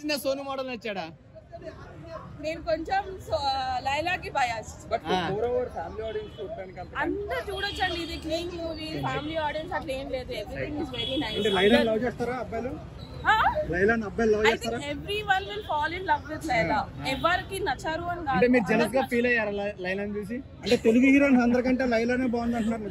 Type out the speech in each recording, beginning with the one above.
నచ్చిందా, సోను మోడల్ నచ్చాడా? నేను కొంచెం లైలాకి బయాస్. అందరూ చూడొచ్చండి, ఇది క్లీన్ మూవీ, ఫ్యామిలీ ఆడియన్స్ అట్లా ఏం లేదు. Everything is very nice. Laila love చేస్తారా అబ్బాయిలు? లైలాని అబ్బాయిలు లవ్ చేస్తారా? I think everyone will fall in love with Laila. ఎవరికి నచ్చరు అని కాదు. అంటే మీరు జెలస్ గా ఫీల్ అయ్యారా లైలాని చూసి? అంటే తెలుగు హీరోయిన్ అందరికంటే లైలానే బాగుంది అంటున్నారు.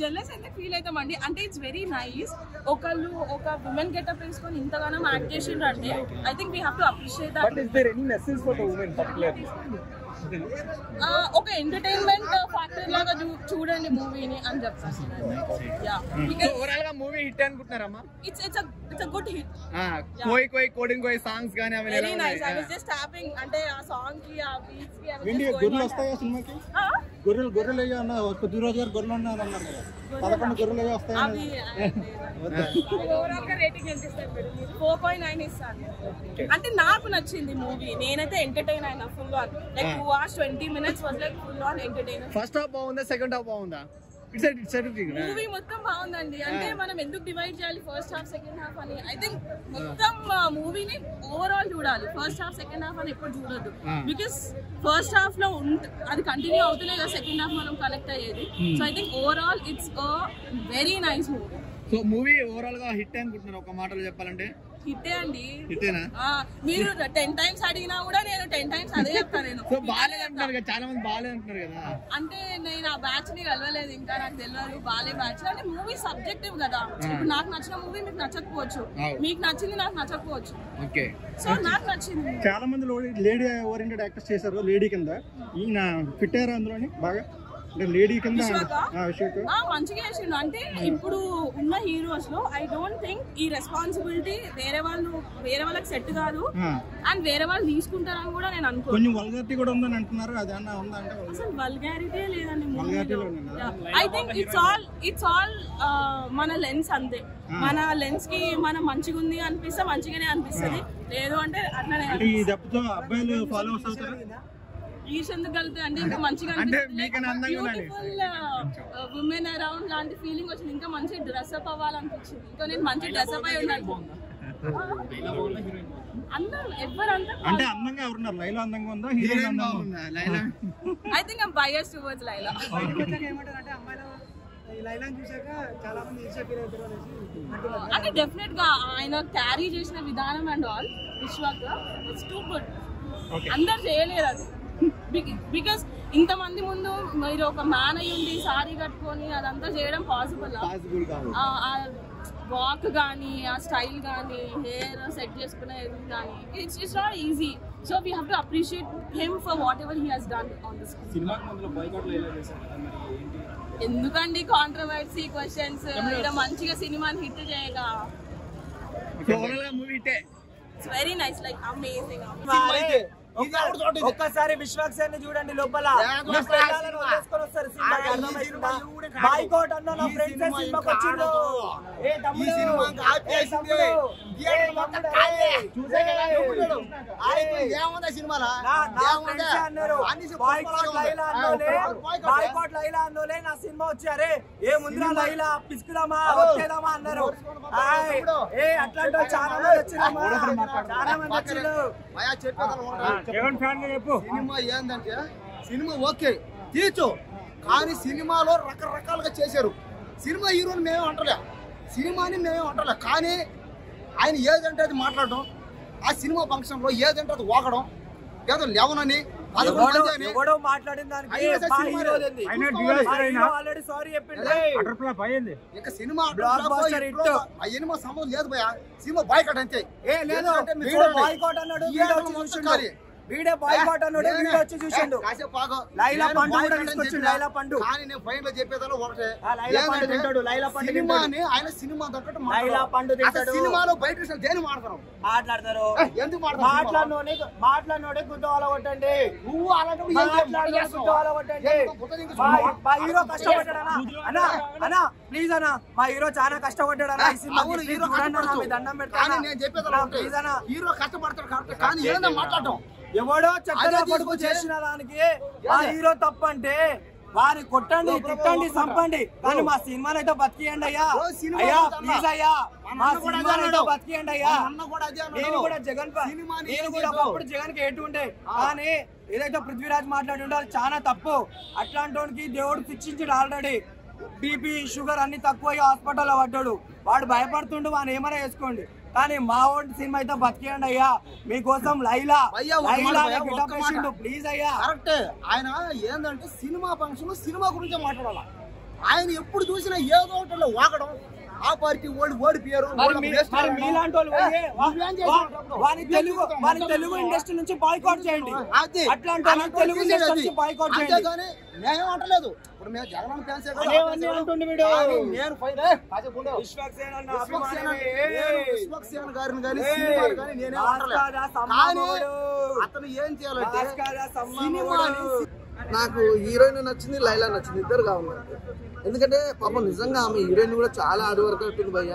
జెలస్ అయితే ఫీల్ అవుతామండి. అంటే ఇట్స్ వెరీ నైస్. ఒకళ్ళు ఒక విమెన్ గెటప్ వేసుకొని ఇంతగానో యాక్ట్ చేసిండ్రు అంటే I think we have to appreciate that. But is there any message for the women particularly? ఒక ఎంటర్టైన్మెంట్ ఫ్యాక్టర్ లాగా చూడండి మూవీని అని చెప్తాను. యా, ఓవరాల్ గా మూవీ హిట్ అనుకుంటున్నారమ్మా? It's a good hit. కోయి కోయి కోడింగ్ కోయి సాంగ్స్ గాని అవి very nice. I was just హ్యాపింగ్. అంటే ఆ సాంగ్ కి ఆ బీట్స్ కి అవి ఏంటి గొర్రెలు వస్తాయా సినిమాకి? గొర్రెలు అయ్యా అన్న కొద్ది రోజు గారు గొర్రెలు ఉన్నారు అన్నారు కదా, 11 గొర్రెలు అయ్యా వస్తాయా? ఓవరాల్ గా రేటింగ్ ఎంత ఇస్తారు మీరు? 4.9 ఇస్తాను. అంటే నాకు నచ్చింది మూవీ. నేనైతే ఎంటర్టైన్ అయినా full on. Like 2 hours 20 minutes was like full on entertainment. First half బాగుందా, సెకండ్ హాఫ్ బాగుందా? మూవీ మొత్తం బాగుందండి. అంటే మనం ఎందుకు డివైడ్ చేయాలి ఫస్ట్ హాఫ్ సెకండ్ హాఫ్ అని? ఐ థింక్ మొత్తం మూవీని ఓవరాల్ చూడాలి. ఫస్ట్ హాఫ్ సెకండ్ హాఫ్ అని ఎప్పుడు చూడొద్దు. బికాస్ ఫస్ట్ హాఫ్ లో అది కంటిన్యూ అవుతలే కదా సెకండ్ హాఫ్ మనం కనెక్ట్ అయ్యేది. So I think overall it's a very nice movie. So movie overall గా హిట్ అనుకుంటున్నారు ఒక మాటలో చెప్పాలంటే? హిట్టే అండి. హిట్టేనా? మీరు 10 times అడిగినా కూడా నేను 10 times అదే చెప్తాను. నేను సో బాగాలేదు అంటున్నారు కదా, చాలా మంది బాగాలేదు అంటున్నారు కదా. అంటే నేను ఆ బ్యాచ్ ని కలవలేదు ఇంకా, నాకు తెలియదు బాలే బ్యాచ్. అంటే మూవీ సబ్జెక్టివ్ కదా. ఇప్పుడు నాకు నచ్చిన మూవీ మీకు నచ్చకపోవచ్చు, మీకు నచ్చింది నాకు నచ్చకపోవచ్చు. ఓకే, సో నాకు నచ్చింది. చాలా మంది లేడీ ఓరియంటెడ్ యాక్టర్స్ చేశారు లేడీ కింద. ఈయన ఫిట్ అయ్యారు అందులోని బాగా? లేడీ కింద మంచిగా చేసిండు. అంటే ఇప్పుడు ఉన్న హీరోస్ లో ఐ డోంట్ థింక్ ఈ రెస్పాన్సిబిలిటీ వేరే వాళ్ళకి సెట్ కాదు, అండ్ వేరే వాళ్ళు తీసుకుంటారని కూడా నేను అనుకో. కొంచెం వల్గారిటీ కూడా ఉందని అంటున్నారు, అది అన్న ఉందా? అంటే అసలు వల్గారిటీ లేదండి మూవీలో. ఐ థింక్ ఇట్స్ ఆల్ మన లెన్స్ అంతే. మన లెన్స్ కి మనం మంచిగా ఉంది అనిపిస్తే మంచిగానే అనిపిస్తుంది, లేదు అంటే అట్లనే. ఈ దెబ్బతో అబ్బాయిలు ఫాలోవర్స్ అవుతారు. ఎందుకు కలితే అంటే ఇంకా మంచిగా ఉమెన్ అరౌండ్ లాంటి ఫీలింగ్ వచ్చింది. ఇంకా మంచి డ్రెస్అప్ అవ్వాలనిపించింది. ఇంకా నేను మంచి డ్రెస్అప్ అయి ఉండాలి. అందరూ ఎవరంతా అంటే అందంగా ఎవరున్నారు? లైలా అందంగా ఉందా, హీరోయిన్ అందంగా ఉందా? Laila I think I'm biased towards Laila. అంటే డెఫినెట్ గా ఆయన క్యారీ చేసిన విధానం and all Vishwak it's too good. అందరు చేయలేరు అది. బికాస్ ఇంతమంది ముందు మీరు ఒక మ్యాన్ అయ్యి ఉండి సారీ కట్టుకొని అదంతా చేయడం పాసిబుల్ కాదు. వాక్ కానీ, ఆ స్టైల్ కానీ, హెయిర్ సెట్ చేసుకునేది కానీ, it's not easy. So we have to appreciate him for what ever he has done on the screen. ఎందుకండి కాంట్రవర్సీ క్వశ్చన్స్? ఇక్కడ మంచిగా సినిమాని హిట్ చేయగా it's very nice, like amazing. ఒక్కసారి విశ్వాక్ సార్ చూడండి లోపల బాయ్కాట్ అన్న నా ఫ్రెండ్స్ సినిమాకి వచ్చిండు. బాయ్కాట్ లైలా అన్నోలే నా సినిమా వచ్చారే ఏ ముందురా లైలా పిసుకుదామా వచ్చేదామా అన్నారు. అట్లాంటి చాలా మంది వచ్చిండు, చాలా మంది వచ్చిండు. సినిమా ఏంటంటే సినిమా ఓకే తీర్చు, కానీ సినిమాలో రకరకాలుగా చేశారు. సినిమా హీరోని మేమే అంటలే, సినిమాని మేమే అంటలే, కానీ ఆయన ఏదంటే అది మాట్లాడడం, ఆ సినిమా ఫంక్షన్ లో ఏదంటే అది వాగడం, ఏదో లేవనని ఎవడో మాట్లాడిన దానికి ఆల్రెడీ సారీ చెప్పింది. ఇక సినిమా సినిమా సంబంధం లేదు భయ, సినిమా బాయ్కాట్ అంతే. బాయ్కాట్ అన్నాడు, వీడే బాయ్కాట్ అన్నాడు, వీడియో వచ్చి చూసిండు. లైలా పండు కూడా తీసుకొచ్చిండు. లైలా పండు కానీ నేను ఫైన్ లో చెప్పేదాలో ఒకటే, లైలా పండు తింటాడు. లైలా పండు సినిమాని ఆయన సినిమా తగ్గట్టు లైలా పండు తింటాడు. సినిమాలో బయట విషయాలు దేని మాట్లాడతారు? ఎందుకు మాట్లాడినోడే గుద్దవాల కొట్టండి. నువ్వు అలాంటి గుద్దవాల కొట్టండి. మా హీరో కష్టపడ్డాడనా అన్నా, ప్లీజ్ అన్నా, మా హీరో చాలా కష్టపడ్డాడన్నా ఈ సినిమా. దండం పెడతాను, నేను చెప్పేదా హీరో కష్టపడతాడు కాబట్టి, కానీ ఏదైనా మాట్లాడటం ఎవడో చెక్కలో పడుకు చేసిన దానికి ఆ హీరో తప్పంటే వారిని కొట్టండి, తిట్టండి, చంపండి, కానీ మా సినిమాని అయితే బతికియండి అయ్యా. అయ్యా ప్లీజ్ అయ్యా, మా సినిమాని అయితే బతికియండి అయ్యా. నేను కూడా జగన్ నేను కూడా ఒకప్పుడు జగన్ కి ఎటుండే, కానీ ఏదైతే పృథ్వీరాజ్ మాట్లాడుంటే అది చాలా తప్పు. అట్లాంటి వాడికి దేవుడు శిక్షించాడు ఆల్రెడీ. బీపీ షుగర్ అన్ని తక్కువ హాస్పిటల్లో పడ్డాడు, వాడు భయపడుతుండు, వాడిని ఏమైనా వేసుకోండి, కానీ మా ఓడి సినిమా అయితే బతికేయండి అయ్యా. మీకోసం లైలా ప్లీజ్ అయ్యా. కరెక్టే, ఆయన ఏంటంటే సినిమా ఫంక్షన్ సినిమా గురించే మాట్లాడాల. ఆయన ఎప్పుడు చూసినా ఏదో ఒకటి వాగడం, ఆ పార్టీ ఓడిపోయారు. మీలాంటి వాళ్ళు తెలుగు ఇండస్ట్రీ నుంచి బాయ్కాట్ చేయండి, అట్లాంటి తెలుగు ఇండస్ట్రీ బాయ్కాట్ చేయండి. కానీ మేమేం అంటలేదు, ఇప్పుడు మేము జగన్ ఫ్యాన్స్ విశ్వక్సేన గారిని కానీ నేనే అతను ఏం చేయాలంటే నాకు హీరోయిన్ నచ్చింది, లైలా నచ్చింది, ఇద్దరు కావాలి. ఎందుకంటే పాపం నిజంగా ఆమె హీరోయిన్ కూడా చాలా హార్డ్ వర్క్ అవుతుంది భయ్య.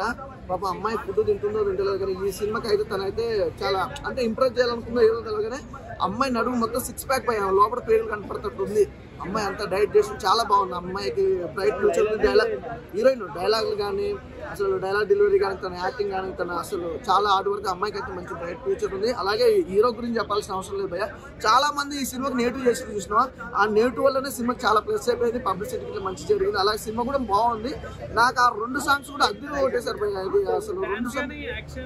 పాపం అమ్మాయి ఫుడ్ తింటుందో తింటలేదు, కానీ ఈ సినిమాకి అయితే తనైతే చాలా అంటే ఇంప్రెస్ చేయాలనుకుందో ఏదో తెలియదు, కానీ అమ్మాయి నడుము మొత్తం 6 ప్యాక్ పోయా, లోపల పేర్లు కనపడుతుంది. అమ్మాయి అంతా డైట్ చేసి చాలా బాగుంది. అమ్మాయికి బ్రైట్ ఫ్యూచర్ ఉంది. డైలాగ్ హీరోయిన్ డైలాగులు కానీ అసలు డైలాగ్ డెలివరీ కానీ తన యాక్టింగ్ కానీ తన అసలు చాలా హార్డ్ వర్క్. అమ్మాయికి అయితే మంచి బ్రైట్ ఫ్యూచర్ ఉంది. అలాగే హీరో గురించి చెప్పాల్సిన అవసరం లేదు భయ్య. చాలా మంది ఈ సినిమాకి నెగిటివ్ చేసి చూసినా, ఆ నెగిటివ్ వల్లనే సినిమాకి చాలా ప్లస్ అయిపోయింది, పబ్లిసిటీకి మంచి జరిగింది. అలాగే సినిమా కూడా బాగుంది. నాకు ఆ 2 సాంగ్స్ కూడా అద్దె కొట్టేశారు భయ్య. ఇది అసలు 2 సాంగ్స్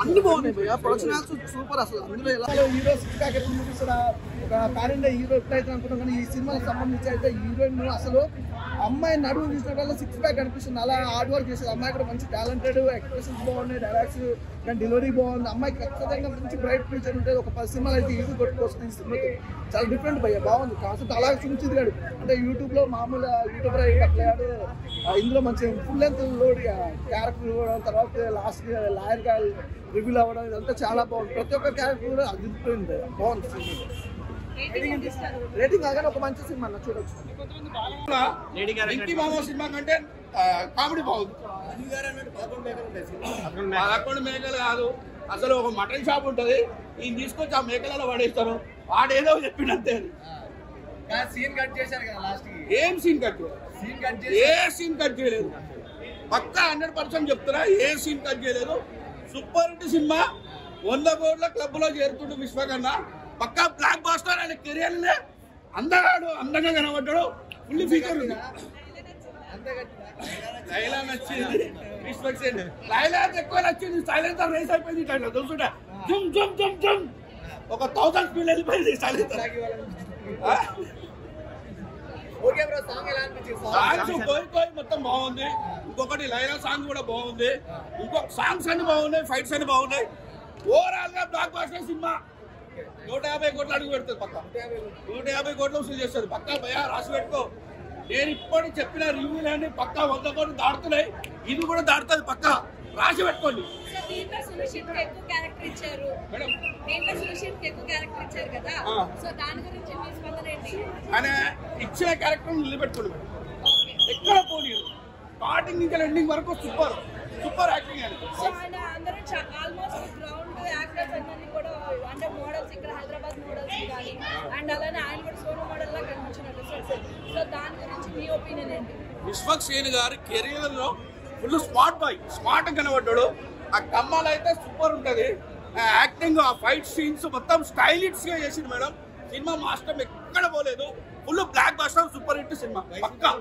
అన్ని బాగున్నాయి భయ్య. Production super. అసలు అందులో ఎలా హీరో 6 ప్యాక్ ఎప్పుడు చూపిస్తారా, ఒక ప్యారెంట్ హీరో ఎట్లయితే అనుకుంటాం, కానీ ఈ సినిమాకి సంబంధించి అయితే హీరోయిన్ అసలు అమ్మాయి నడుము చూసినట్టు 6 ప్యాక్ అనిపిస్తుంది. అలా హార్డ్ వర్క్ చేసేది. అమ్మాయి కూడా మంచి టాలెంటెడ్, ఎక్స్ప్రెషన్స్ బాగున్నాయి, డైలాగ్స్ కానీ డెలివరీ బాగుంది. అమ్మాయికి ఖచ్చితంగా మంచి బ్రైట్ ఫ్యూచర్ ఉంటుంది. ఒక 10 సినిమాలు అయితే ఈజీ కొట్టుకొస్తుంది. ఈ సినిమాకి చాలా డిఫరెంట్ భయ్య, బాగుంది కాన్సెప్ట్. అలాగే చూపించింది అంటే యూట్యూబ్లో మామూలు యూట్యూబర్ అయ్యాడు, ఇందులో మంచి ఫుల్ లెంత్ లోడ్ క్యారెక్టర్ ఇవ్వడం, తర్వాత లాస్ట్ లాయర్ గా రివ్యూలు అవ్వడం, ఇదంతా చాలా బాగుంది. ప్రతి ఒక్క క్యారెక్టర్ కూడా అదిరిపోయింది, బాగుంది సినిమా. రేటింగ్ కాగానే ఒక మంచి సినిమా అన్న చూడొచ్చు. సినిమా కంటే కామెడీ బాగుంది. 11 మేకలు కాదు, అసలు ఒక మటన్ షాప్ ఉంటది, ఈయన తీసుకొచ్చి ఆ మేకలలో పడేస్తారు. వాడేదో చెప్పిండంతే. సీన్ కట్ చేశారు కదా లాస్ట్ కి. ఏం సీన్ కట్ ఏ సీన్ కట్ చేయలేదు. పక్కా 100% చెప్తున్నా, ఏ సీన్ కట్ చేయలేదు. Super hit cinema. 100 కోట్ల క్లబ్ లో చేరుతుండు విశ్వకన్నా. పక్కా బ్లాక్ బాస్టర్. ఆయన కెరియర్ నే అందగాడు, అందంగా కనబడ్డాడు, ఫుల్ ఫిగర్ ఉంది. లైలా నచ్చింది, విశ్వక్సేన్ లైలా ఎక్కువ నచ్చింది. సైలెన్సర్ రేస్ అయిపోయింది ఇట్లా చూస్తుంటే జుమ్ జుమ్ జుమ్ జుమ్ ఒక 1000 స్పీడ్ వెళ్ళిపోయింది సైలెన్సర్. సాంగ్స్ కోయి మొత్తం బాగుంది. ఇంకొకటి లైలా సాంగ్ కూడా బాగుంది. ఇంకొక సాంగ్స్ అన్ని బాగున్నాయి, ఫైట్స్ అన్ని బాగున్నాయి. ఓవరాల్ గా బ్లాక్ బాస్టర్ సినిమా. 150 కోట్లు అడుగు పెడుతుంది. పక్క 150 కోట్లు వసూలు చేస్తుంది. పక్కా భయ రాసి పెట్టుకో. నేను ఇప్పుడు చెప్పిన రివ్యూలన్నీ పక్కా 100 కోట్లు దాటుతున్నాయి. ఇది కూడా దాటుతుంది, పక్కా రాసి పెట్టుకోండి. ఆయన ఇచ్చిన క్యారెక్టర్ నిలబెట్టుకోండి మేడం. ఎక్కడ పోనీ స్టార్టింగ్ నుంచి ఎండింగ్ వరకు సూపర్ యాక్టింగ్ అని. ఆల్మోస్ట్ గ్రౌండ్ యాక్టర్స్ అన్నీ కూడా అంటే మోడల్స్, ఇక్కడ హైదరాబాద్ మోడల్స్ కానీ అండ్ అలానే ఆయన కూడా సోలో మోడల్ లా కనిపించినట్టు. సో దాని గురించి మీ ఒపీనియన్ ఏంటి? విశ్వక్సేన్ గారి కెరీర్ లో ఫుల్ స్మార్ట్ బాయ్, స్మార్ట్ కనబడ్డాడు. ఆ కమ్మాలు అయితే సూపర్ ఉంటది. యాక్టింగ్, ఆ ఫైట్ సీన్స్ మొత్తం స్టైలిష్ గా చేసింది మేడం. సినిమా మాస్టర్ ఎక్కడ పోలేదు. Full blockbuster, super hit cinema పక్కా.